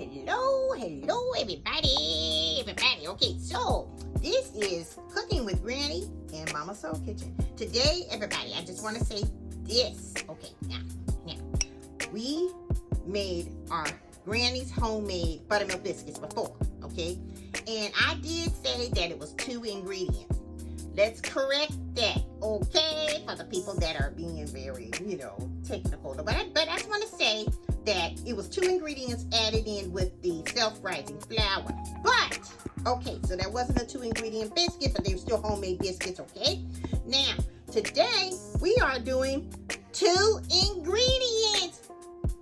Hello, everybody. Okay, so this is Cooking with Granny and Mama Soul Kitchen. Today, everybody, I just want to say this. Okay, now, we made our Granny's homemade buttermilk biscuits before, okay? And I did say that it was 2 ingredients. Let's correct that, okay? For the people that are being very, technical. But I just want to say that it was 2 ingredients added in with the self-rising flour. But, okay, so that wasn't a 2-ingredient biscuit, but they were still homemade biscuits, okay? Now, today, we are doing 2 ingredients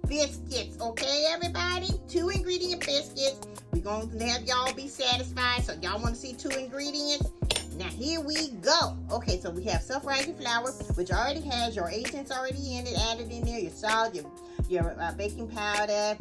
biscuits, okay, everybody? 2 ingredient biscuits. We're going to have y'all be satisfied, so y'all want to see 2 ingredients? Now, here we go. Okay, so we have self-rising flour, which already has your agents already in it, added in there, your salt, your baking powder,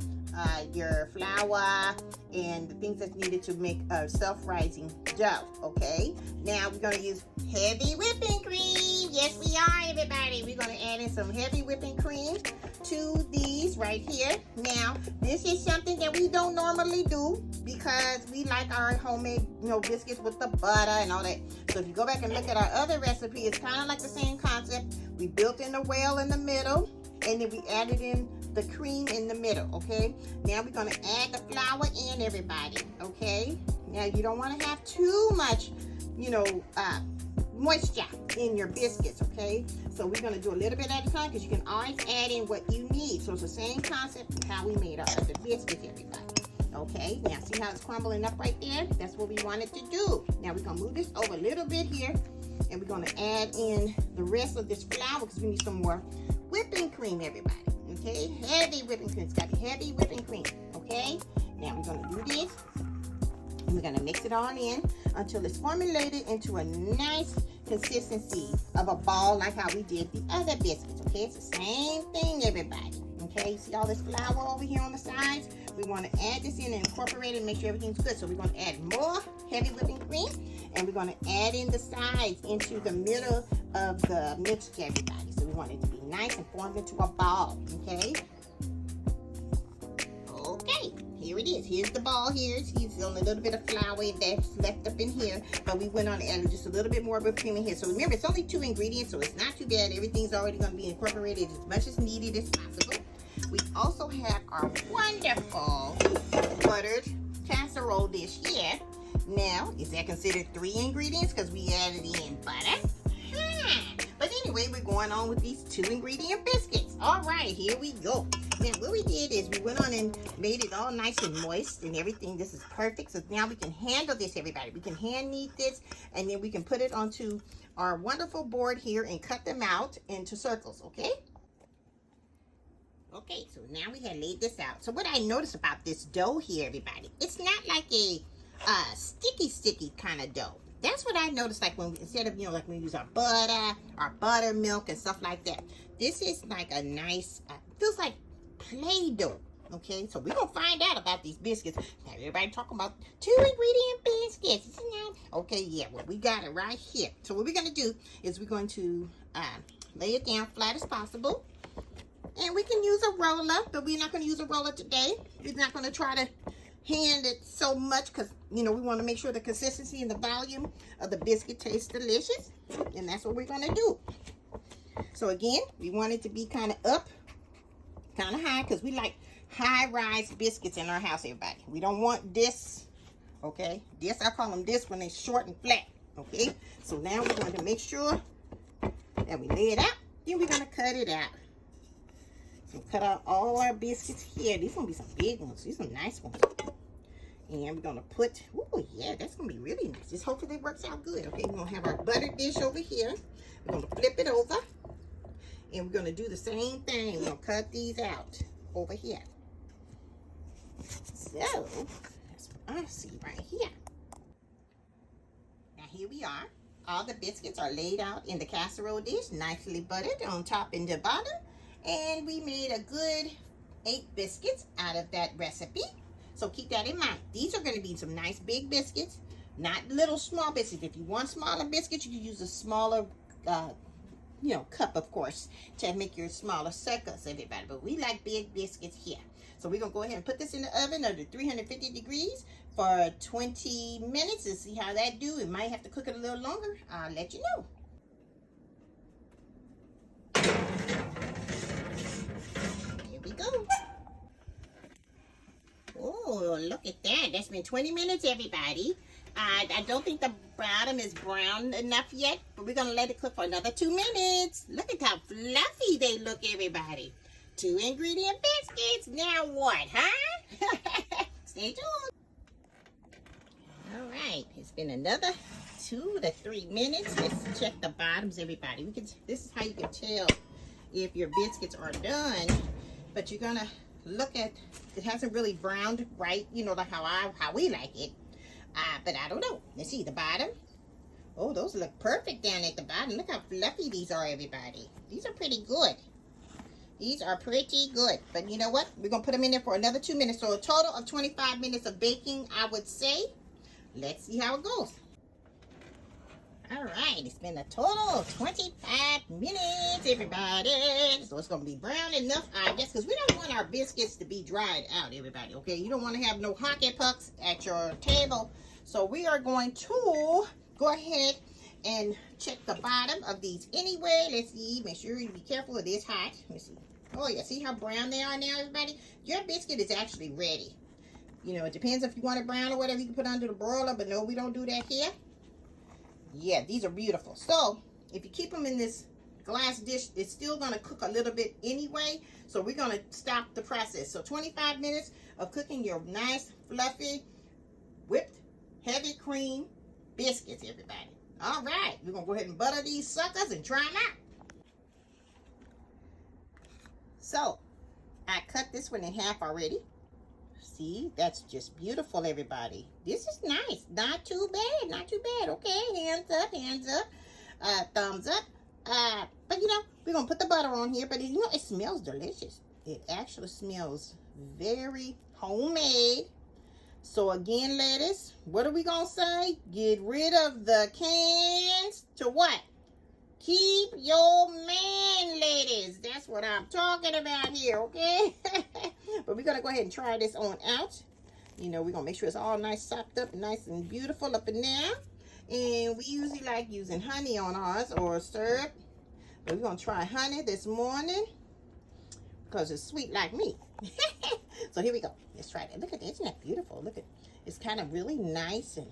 your flour, and the things that's needed to make a self-rising dough, okay? Now, we're going to use heavy whipping cream. Yes, we are, everybody. We're going to add in some heavy whipping cream to these right here. Now, this is something that we don't normally do because we like our homemade, biscuits with the butter and all that. So if you go back and look at our other recipe, it's kind of like the same concept. We built in the well in the middle, and then we added in the cream in the middle, okay? Now we're going to add the flour in, everybody, okay? Now you don't want to have too much, moisture in your biscuits, okay? So we're going to do a little bit at a time because you can always add in what you need. So it's the same concept of how we made our other biscuits, everybody. Okay, now see how it's crumbling up right there? That's what we wanted to do. Now we're going to move this over a little bit here, and we're going to add in the rest of this flour because we need some more whipping cream, everybody. Okay, heavy whipping cream. It's got to be heavy whipping cream, okay? Now we're going to do this, and we're going to mix it all in until it's formulated into a nice consistency of a ball like how we did the other biscuits, okay? It's the same thing, everybody, okay? You see all this flour over here on the sides? We want to add this in and incorporate it and make sure everything's good. So we're going to add more heavy whipping cream, and we're going to add in the sides into the middle of the mixture, everybody. So we want it to be nice and formed into a ball, okay? Okay, here it is. Here's the ball here. It's only a little bit of flour that's left up in here, but we went on and added just a little bit more whipped cream in here. So remember, it's only 2 ingredients, so it's not too bad. Everything's already going to be incorporated as much as needed as possible. We also have our wonderful buttered casserole dish here. Now, is that considered 3 ingredients because we added in butter? But anyway, we're going on with these 2 ingredient biscuits. All right, here we go. Now, what we did is we went on and made it all nice and moist and everything. This is perfect. So now we can handle this, everybody. We can hand knead this, and then we can put it onto our wonderful board here and cut them out into circles, okay? Okay, so now we have laid this out. So what I noticed about this dough here, everybody, it's not like a sticky kind of dough. That's what I noticed, like when instead of, like when we use our buttermilk and stuff like that. This is like a nice, feels like Play-Doh. Okay, so we're going to find out about these biscuits. Now, everybody talking about 2 ingredient biscuits. Okay, yeah, well, we got it right here. So what we're going to do is we're going to lay it down flat as possible. And we can use a roller, but we're not going to use a roller today. We're not going to try to hand it so much because, we want to make sure the consistency and the volume of the biscuit tastes delicious. And that's what we're going to do. So, again, we want it to be kind of up, kind of high, because we like high-rise biscuits in our house, everybody. We don't want this, okay? This, I call them this when they're short and flat, okay? So, now we're going to make sure that we lay it out. Then we're going to cut it out. So cut out all our biscuits here. These are going to be some big ones. These are some nice ones. And we're going to put, oh yeah, that's going to be really nice. Just hopefully it works out good. Okay, we're going to have our buttered dish over here. We're going to flip it over. And we're going to do the same thing. We're going to cut these out over here. So, that's what I see right here. Now here we are. All the biscuits are laid out in the casserole dish, nicely buttered on top and the bottom. And we made a good 8 biscuits out of that recipe. So keep that in mind. These are going to be some nice big biscuits, not little small biscuits. If you want smaller biscuits, you can use a smaller cup, of course, to make your smaller circles, everybody. But we like big biscuits here. So we're going to go ahead and put this in the oven under 350 degrees for 20 minutes and see how that do. It might have to cook it a little longer. I'll let you know. Here we go. Oh, look at that. That's been 20 minutes, everybody. I don't think the bottom is brown enough yet, but we're going to let it cook for another 2 minutes. Look at how fluffy they look, everybody. 2 ingredient biscuits. Now what, huh? Stay tuned. All right. It's been another 2 to 3 minutes. Let's check the bottoms, everybody. This is how you can tell if your biscuits are done, but you're going to look at, it hasn't really browned right, you know, like how we like it. But I don't know. Let's see the bottom. Oh, those look perfect down at the bottom. Look how fluffy these are, everybody. These are pretty good. These are pretty good. But you know what? We're going to put them in there for another 2 minutes. So a total of 25 minutes of baking, I would say. Let's see how it goes. All right. It's been a total of 25 minutes, everybody. So it's going to be brown enough, I guess, because we don't want our biscuits to be dried out, everybody. Okay? You don't want to have no hockey pucks at your table. So we are going to go ahead and check the bottom of these anyway. Let's see. Make sure you be careful. It is hot. Let me see. Oh, yeah. See how brown they are now, everybody? Your biscuit is actually ready. You know, it depends if you want it brown or whatever. You can put under the broiler, but no, we don't do that here. Yeah, these are beautiful. So, if you keep them in this glass dish, it's still going to cook a little bit anyway. So, we're going to stop the process. So, 25 minutes of cooking your nice, fluffy, whipped, heavy cream biscuits, everybody. All right. We're going to go ahead and butter these suckers and try them out. So, I cut this one in half already. See, that's just beautiful, everybody. This is nice. Not too bad. Not too bad. Okay, hands up, thumbs up. But you know, we're going to put the butter on here. But you know, it smells delicious. It actually smells very homemade. So again, ladies, what are we going to say? Get rid of the cans to what? Keep your man, ladies. That's what I'm talking about here, okay? But we're going to go ahead and try this on out. You know, we're going to make sure it's all nice, sopped up, nice and beautiful up in there. And we usually like using honey on ours or syrup. But we're going to try honey this morning because it's sweet like me. So here we go. Let's try that. Look at that. Isn't that beautiful? Look at it. It's kind of really nice and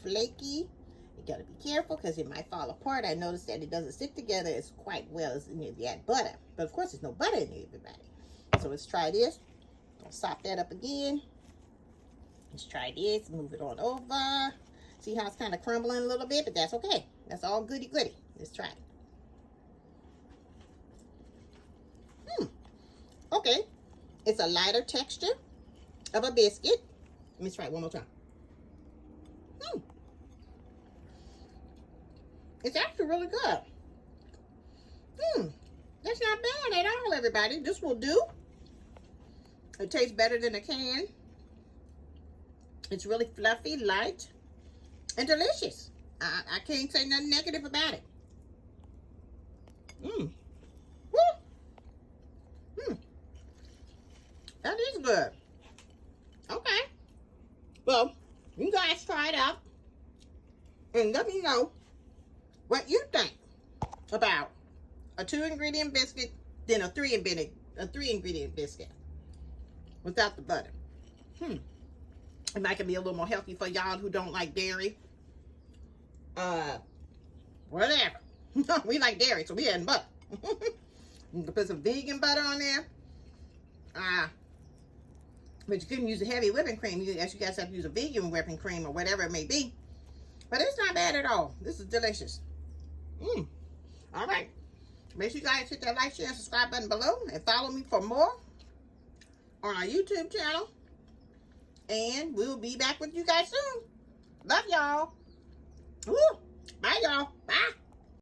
flaky. You got to be careful because it might fall apart. I noticed that it doesn't stick together as quite well as if you add butter. But of course, there's no butter in there, everybody. So let's try this. Gonna sop that up again. Let's try this. Move it on over. See how it's kind of crumbling a little bit, but that's okay. That's all goody goody. Let's try it. Okay. It's a lighter texture of a biscuit. Let me try it one more time. It's actually really good. That's not bad at all, everybody. This will do. It tastes better than a can. It's really fluffy, light, and delicious. I can't say nothing negative about it. Woo! That is good. Okay. Well, you guys try it out. And let me know what you think about a 2-ingredient biscuit than a 3-ingredient biscuit without the butter. It might be a little more healthy for y'all who don't like dairy. Whatever. We like dairy, so we adding butter. You can put some vegan butter on there. But you couldn't use a heavy whipping cream. You guys have to use a vegan whipping cream or whatever it may be. But it's not bad at all. This is delicious. All right. Make sure you guys hit that like, share, and subscribe button below. And follow me for more on our YouTube channel. And we'll be back with you guys soon. Love y'all. Bye, y'all. Bye.